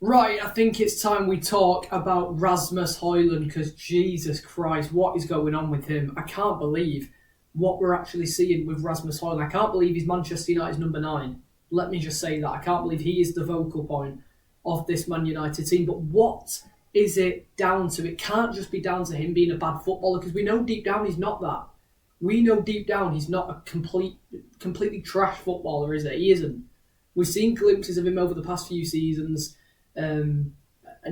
Right, I think it's time we talk about Rasmus Hojlund because Jesus Christ, what is going on with him? I can't believe what we're actually seeing with Rasmus Hojlund. I can't believe he's Manchester United's number 9. Let me just say that. I can't believe he is the focal point of this Man United team. But what is it down to? It can't just be down to him being a bad footballer because we know deep down he's not that. We know deep down he's not a completely trash footballer, is it? He isn't. We've seen glimpses of him over the past few seasons. And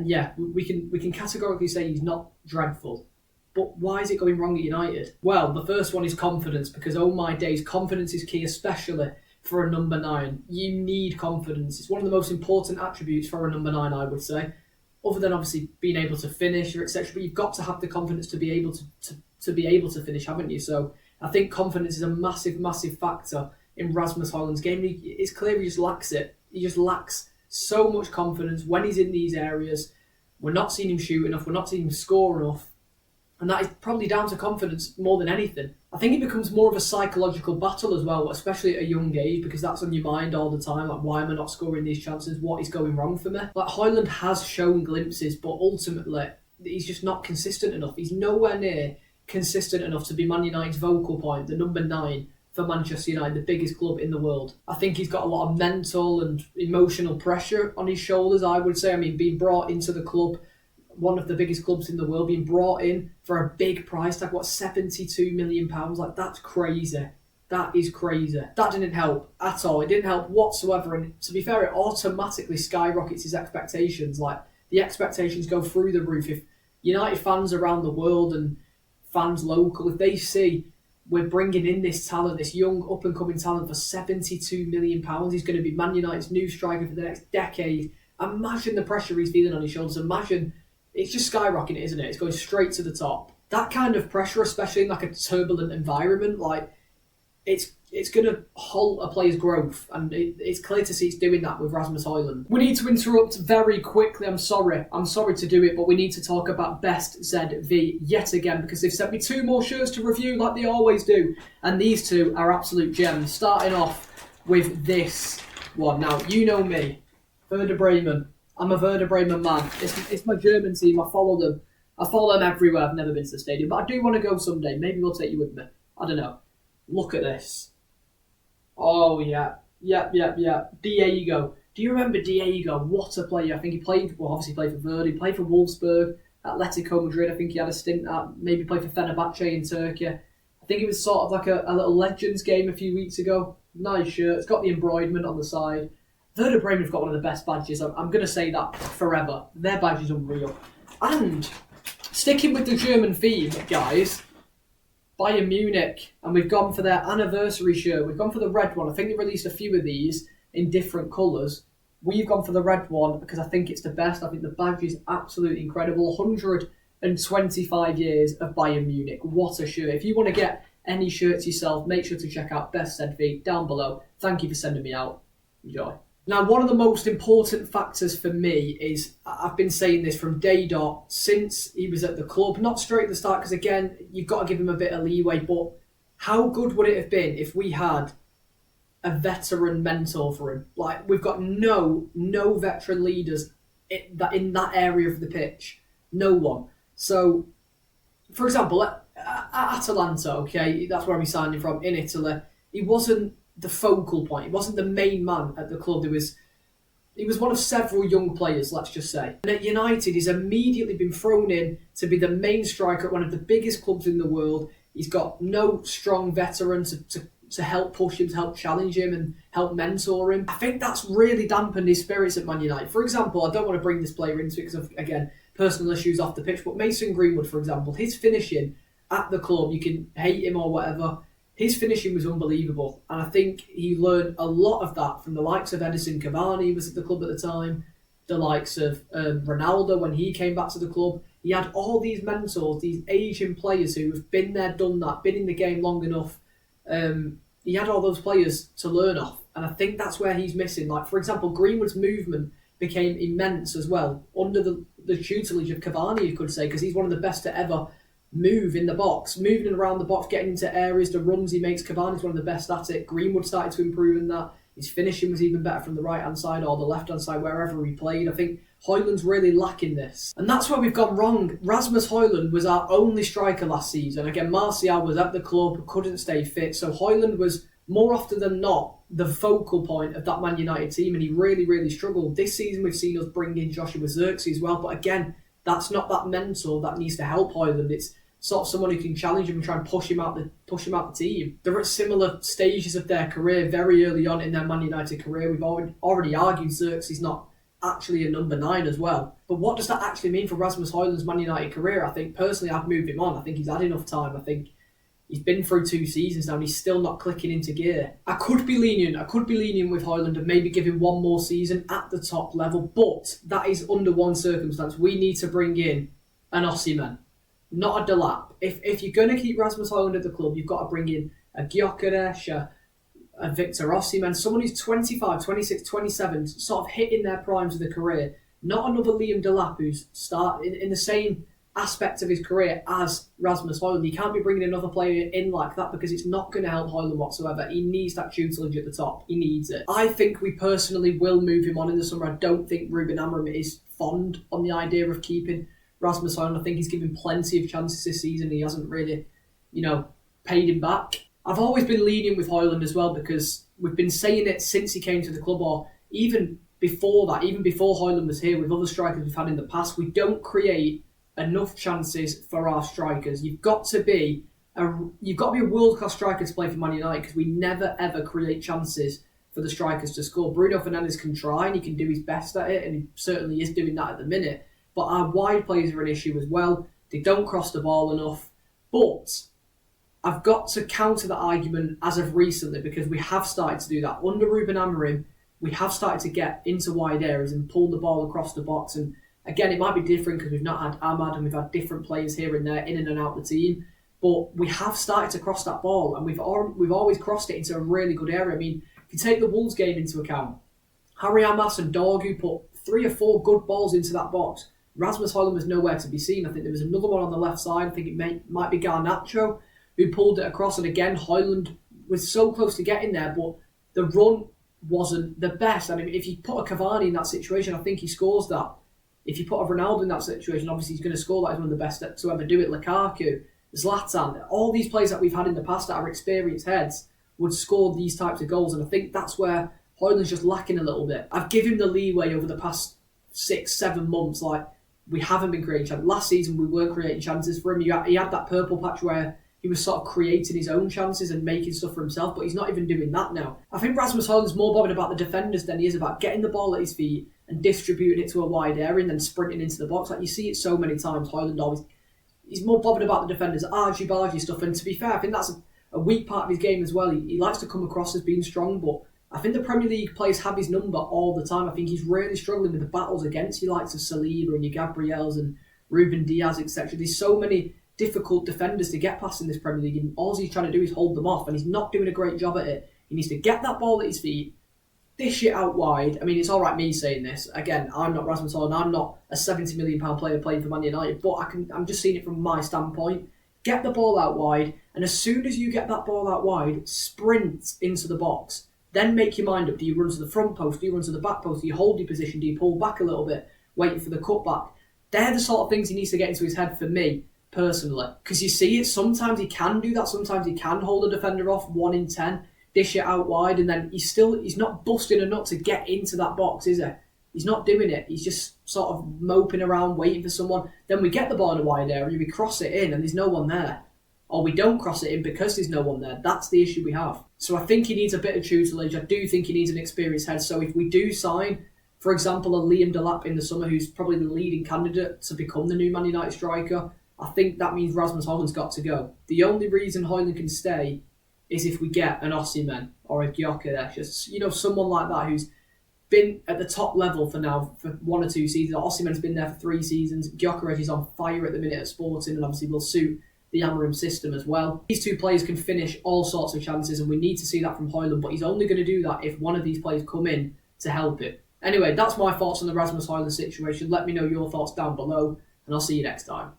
yeah, we can categorically say he's not dreadful. But why is it going wrong at United? Well, the first one is confidence, because oh my days, confidence is key, especially for a number 9. You need confidence. It's one of the most important attributes for a number 9, I would say. Other than obviously being able to finish or etc. But you've got to have the confidence to be able to be able to finish, haven't you? So I think confidence is a massive factor in Rasmus Hojlund's game. It's clear he just lacks it. He just lacks so much confidence when he's in these areas. We're not seeing him shoot enough. We're not seeing him score enough. And that is probably down to confidence more than anything. I think it becomes more of a psychological battle as well, especially at a young age, because that's on your mind all the time. Like, why am I not scoring these chances? What is going wrong for me? Like, Hojlund has shown glimpses, but ultimately, he's just not consistent enough. He's nowhere near consistent enough to be Man United's focal point, the number 9 for Manchester United, the biggest club in the world. I think he's got a lot of mental and emotional pressure on his shoulders, I would say. I mean, being brought into the club, one of the biggest clubs in the world, being brought in for a big price tag, £72 million? Like, that's crazy. That is crazy. That didn't help at all. It didn't help whatsoever. And to be fair, it automatically skyrockets his expectations. Like, the expectations go through the roof. If United fans around the world and fans local, if they see we're bringing in this talent, this young up-and-coming talent for £72 million, he's going to be Man United's new striker for the next decade. Imagine the pressure he's feeling on his shoulders. Imagine, it's just skyrocketing, isn't it? It's going straight to the top. That kind of pressure, especially in like a turbulent environment, like it's going to halt a player's growth, and it's clear to see it's doing that with Rasmus Hojlund. We need to interrupt very quickly. I'm sorry to do it, but we need to talk about Best ZV yet again, because they've sent me 2 more shirts to review like they always do, and these 2 are absolute gems. Starting off with this one. Now, you know me, Werder Bremen. I'm a Werder Bremen man. It's my German team. I follow them. I follow them everywhere. I've never been to the stadium, but I do want to go someday. Maybe we'll take you with me. I don't know. Look at this. Oh, yeah. Diego. Do you remember Diego? What a player. I think he obviously played for Verdi, played for Wolfsburg, Atletico Madrid. I think he had a stint at, maybe played for Fenerbahce in Turkey. I think it was sort of like a little Legends game a few weeks ago. Nice shirt. It's got the embroiderment on the side. Werder Bremen have got one of the best badges. I'm going to say that forever. Their badge is unreal. And sticking with the German theme, guys, Bayern Munich, and we've gone for their anniversary shirt. We've gone for the red one. I think they released a few of these in different colours. We've gone for the red one because I think it's the best. I think the badge is absolutely incredible. 125 years of Bayern Munich. What a shirt. If you want to get any shirts yourself, make sure to check out Best ZV down below. Thank you for sending me out. Enjoy. Now, one of the most important factors for me is, I've been saying this from day dot, since he was at the club, not straight at the start, because again, you've got to give him a bit of leeway, but how good would it have been if we had a veteran mentor for him? Like, we've got no veteran leaders in that area of the pitch. No one. So, for example, at Atalanta, okay, that's where we signed him from, in Italy, he wasn't the focal point. He wasn't the main man at the club. He was one of several young players, let's just say. And at United, he's immediately been thrown in to be the main striker at one of the biggest clubs in the world. He's got no strong veteran to help push him, to help challenge him and help mentor him. I think that's really dampened his spirits at Man United. For example, I don't want to bring this player into it because of, again, personal issues off the pitch, but Mason Greenwood, for example, his finishing at the club, you can hate him or whatever, his finishing was unbelievable, and I think he learned a lot of that from the likes of Edison Cavani, who was at the club at the time, the likes of Ronaldo when he came back to the club. He had all these mentors, these Asian players who have been there, done that, been in the game long enough. He had all those players to learn off, and I think that's where he's missing. Like, for example, Greenwood's movement became immense as well, under the tutelage of Cavani, you could say, because he's one of the best to ever move in the box, moving around the box, getting into areas, the runs he makes. Cavani's one of the best at it. Greenwood started to improve in that. His finishing was even better from the right-hand side or the left-hand side, wherever he played. I think Hojlund's really lacking this. And that's where we've gone wrong. Rasmus Hojlund was our only striker last season. Again, Martial was at the club, couldn't stay fit. So Hojlund was more often than not the focal point of that Man United team, and he really, really struggled. This season we've seen us bring in Joshua Zirkzee as well, but again, that's not that mentor that needs to help Hojlund. It's sort of someone who can challenge him and try and push him out the team. They're at similar stages of their career, very early on in their Man United career. We've already argued Zirkzee's not actually a number 9 as well. But what does that actually mean for Rasmus Hojlund's Man United career? I think personally I'd move him on. I think he's had enough time. I think he's been through 2 seasons now and he's still not clicking into gear. I could be lenient with Hojlund and maybe give him one more season at the top level, but that is under one circumstance. We need to bring in an Osimhen, not a Delap. If you're going to keep Rasmus Hojlund at the club, you've got to bring in a Gyökeres, a Victor Osimhen, someone who's 25, 26, 27, sort of hitting their primes of the career. Not another Liam Delap who's in the same aspect of his career as Rasmus Hojlund. You can't be bringing another player in like that because it's not going to help Hojlund whatsoever. He needs that tutelage at the top. He needs it. I think we personally will move him on in the summer. I don't think Ruben Amorim is fond on the idea of keeping Rasmus Hojlund. I think he's given plenty of chances this season. He hasn't really, paid him back. I've always been lenient with Hojlund as well because we've been saying it since he came to the club, or even before that, even before Hojlund was here with other strikers we've had in the past. We don't create enough chances for our strikers. You've got to be a world-class striker to play for Man United because we never ever create chances for the strikers to score. Bruno Fernandes can try and he can do his best at it, and he certainly is doing that at the minute. But our wide players are an issue as well. They don't cross the ball enough. But I've got to counter that argument as of recently because we have started to do that. Under Ruben Amorim, we have started to get into wide areas and pull the ball across the box. And again, it might be different because we've not had Ahmad and we've had different players here and there, in and out the team. But we have started to cross that ball, and we've always crossed it into a really good area. I mean, if you take the Wolves game into account, Harry Hamas and Dorgu put 3 or 4 good balls into that box. Rasmus Hojlund was nowhere to be seen. I think there was another one on the left side. I think it might be Garnacho who pulled it across. And again, Hojlund was so close to getting there, but the run wasn't the best. I mean, if you put a Cavani in that situation, I think he scores that. If you put a Ronaldo in that situation, obviously he's going to score that. He's one of the best to ever do it. Lukaku, Zlatan, all these players that we've had in the past that are experienced heads would score these types of goals. And I think that's where Hojlund's just lacking a little bit. I've given him the leeway over the past 6-7 months. Like, we haven't been creating chances. Last season, we weren't creating chances for him. He had that purple patch where he was sort of creating his own chances and making stuff for himself, but he's not even doing that now. I think Rasmus Hojlund's more bothered about the defenders than he is about getting the ball at his feet and distributing it to a wide area and then sprinting into the box. Like, you see it so many times. Hojlund he's more bothered about the defenders, argy-bargy stuff. And to be fair, I think that's a weak part of his game as well. He likes to come across as being strong, but I think the Premier League players have his number all the time. I think he's really struggling with the battles against you, likes of Saliba and your Gabriels and Ruben Diaz, etc. There's so many difficult defenders to get past in this Premier League, and all he's trying to do is hold them off, and he's not doing a great job at it. He needs to get that ball at his feet, dish it out wide. I mean, it's all right me saying this. Again, I'm not Rasmus Hojlund. I'm not a £70 million player playing for Man United, but I'm just seeing it from my standpoint. Get the ball out wide, and as soon as you get that ball out wide, sprint into the box. Then make your mind up. Do you run to the front post? Do you run to the back post? Do you hold your position? Do you pull back a little bit, waiting for the cutback? They're the sort of things he needs to get into his head for me, personally. Because you see it, sometimes he can do that. Sometimes he can hold a defender off 1 in 10, dish it out wide, and then he's not busting a nut to get into that box, is he? He's not doing it. He's just sort of moping around, waiting for someone. Then we get the ball in a wide area, we cross it in, and there's no one there. Or we don't cross it in because there's no one there. That's the issue we have. So I think he needs a bit of tutelage. I do think he needs an experienced head. So if we do sign, for example, a Liam Delap in the summer, who's probably the leading candidate to become the new Man United striker, I think that means Rasmus Hojlund's got to go. The only reason Hojlund can stay is if we get an Osimhen or a Gyökeres, someone like that who's been at the top level for 1 or 2 seasons. Osimhen's been there for 3 seasons. Gyökeres is on fire at the minute at Sporting, and obviously will suit the Amorim system as well. These 2 players can finish all sorts of chances, and we need to see that from Hojlund, but he's only going to do that if one of these players come in to help it. Anyway, that's my thoughts on the Rasmus Hojlund situation. Let me know your thoughts down below, and I'll see you next time.